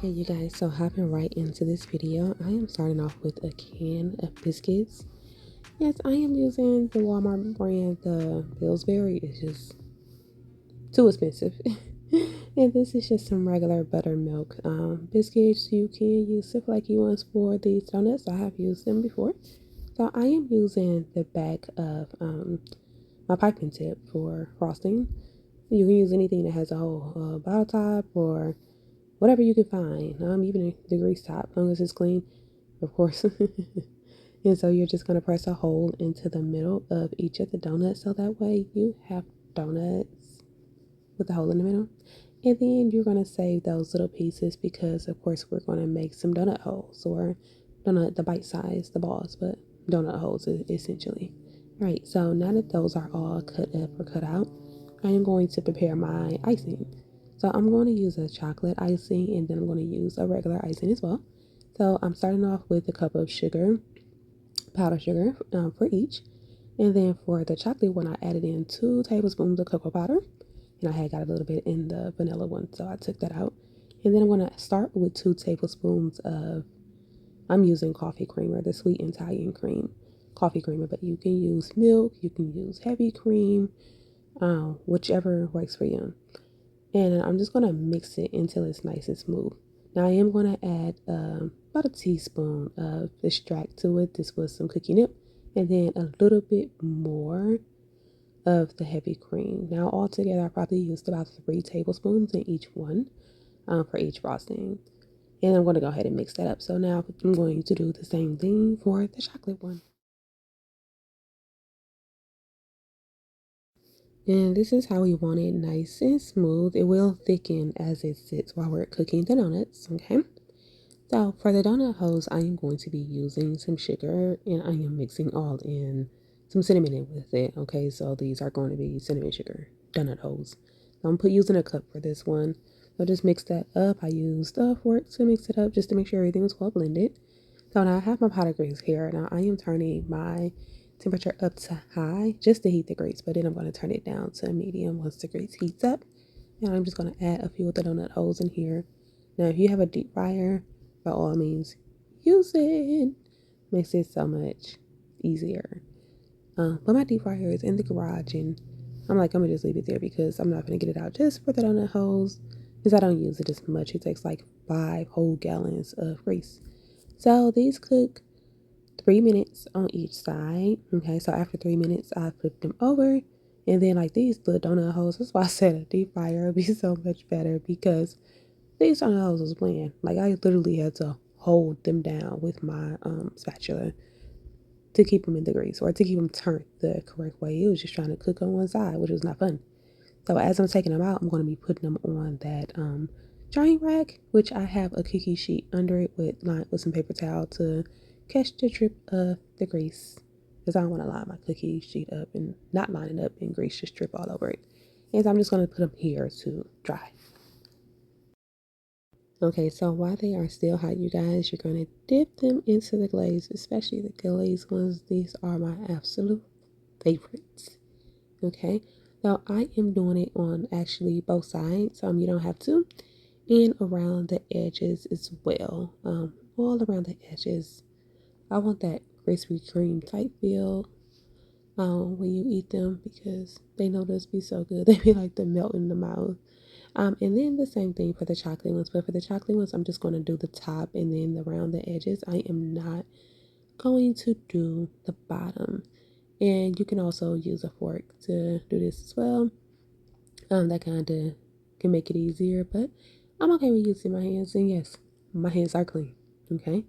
Okay, you guys, so hopping right into this video, I am starting off with a can of biscuits. Yes, I am using the Walmart brand, the Pillsbury. It's just too expensive. And this is just some regular buttermilk biscuits. You can use it like you want for these donuts. I have used them before. So I am using the back of my piping tip for frosting. You can use anything that has a whole bottle top or whatever you can find, even the grease top, as long as it's clean, of course. And so you're just going to press a hole into the middle of each of the donuts so that way you have donuts with a hole in the middle. And then you're going to save those little pieces because, of course, we're going to make some donut holes or donut, the bite size, the balls, but donut holes essentially. All right, so now that those are all cut up or cut out, I am going to prepare my icing. So I'm going to use a chocolate icing and then I'm going to use a regular icing as well. So I'm starting off with a cup of sugar, powdered sugar for each. And then for the chocolate one, I added in 2 tablespoons of cocoa powder. And I had got a little bit in the vanilla one, so I took that out. And then I'm going to start with 2 tablespoons of, I'm using coffee creamer, the sweet Italian cream coffee creamer, but you can use milk, you can use heavy cream, whichever works for you. And I'm just going to mix it until it's nice and smooth. Now I am going to add about a teaspoon of extract to it. This was some cookie nip. And then a little bit more of the heavy cream. Now altogether I probably used about 3 tablespoons in each one for each frosting. And I'm going to go ahead and mix that up. So now I'm going to do the same thing for the chocolate one. And this is how we want it, nice and smooth. It will thicken as it sits while we're cooking the donuts, okay? So for the donut holes, I am going to be using some sugar and I am mixing all in some cinnamon in with it, okay? So these are going to be cinnamon sugar donut holes. So I'm using a cup for this one. So just mix that up. I used a fork to mix it up just to make sure everything was well blended. So now I have my powder grease here. Now I am turning my temperature up to high just to heat the grease, but then I'm going to turn it down to medium once the grease heats up. And I'm just going to add a few of the donut holes in here. Now if you have a deep fryer, by all means, use it. Makes it so much easier. But my deep fryer is in the garage, and I'm gonna just leave it there because I'm not gonna get it out just for the donut holes because I don't use it as much. It takes like 5 whole gallons of grease. So these cook 3 minutes on each side. Okay, so after 3 minutes, I flip them over. And then like these little donut holes, that's why I said a deep fryer would be so much better because these donut holes was bland. Like I literally had to hold them down with my spatula to keep them in the grease or to keep them turned the correct way. It was just trying to cook on one side, which was not fun. So as I'm taking them out, I'm going to be putting them on that drying rack, which I have a cookie sheet under it with some paper towel to catch the drip of the grease because I don't want to line my cookie sheet up and not line it up and grease just drip all over it. And so I'm just going to put them here to dry. Okay, so while they are still hot, you guys, you're going to dip them into the glaze, especially the glazed ones. These are my absolute favorites. Okay, now I am doing it on actually both sides, you don't have to, and around the edges as well. All around the edges. I want that Krispy Kreme type feel when you eat them because they know those be so good. They be like the melt in the mouth. And then the same thing for the chocolate ones. But for the chocolate ones, I'm just going to do the top and then around the edges. I am not going to do the bottom. And you can also use a fork to do this as well. That kind of can make it easier. But I'm okay with using my hands. And yes, my hands are clean. Okay.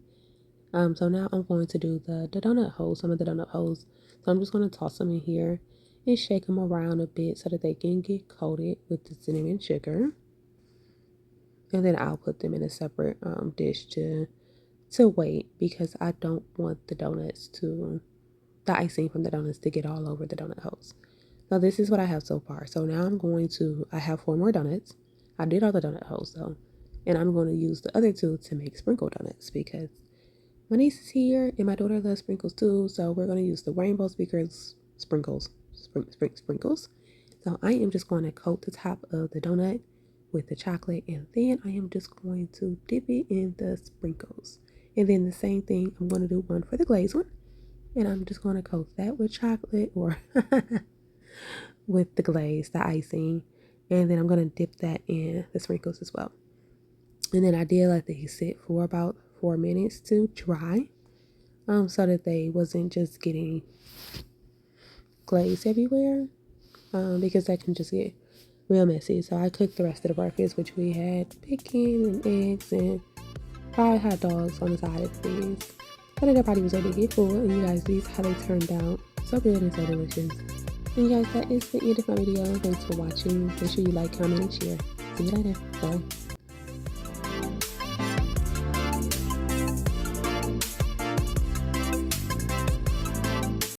So now I'm going to do the donut holes, some of the donut holes. So I'm just going to toss them in here and shake them around a bit so that they can get coated with the cinnamon sugar. And then I'll put them in a separate dish to wait because I don't want the icing from the donuts to get all over the donut holes. So this is what I have so far. So now I have 4 more donuts. I did all the donut holes though. And I'm going to use the other 2 to make sprinkle donuts because my niece is here and my daughter loves sprinkles too. So we're going to use the rainbow sprinkles. So I am just going to coat the top of the donut with the chocolate, and then I am just going to dip it in the sprinkles. And then the same thing, I'm going to do one for the glazed one, and I'm just going to coat that with chocolate or with the glaze, the icing, and then I'm going to dip that in the sprinkles as well. And then I did let these sit for about 4 minutes to dry, so that they wasn't just getting glaze everywhere, because that can just get real messy. So I cooked the rest of the breakfast, which we had bacon and eggs and fried hot dogs on the side of things. But everybody was able to get full, and you guys, these how they turned out. So good and so delicious. And you guys, that is the end of my video. Thanks for watching. Make sure you like, comment, and share. See you later. Bye.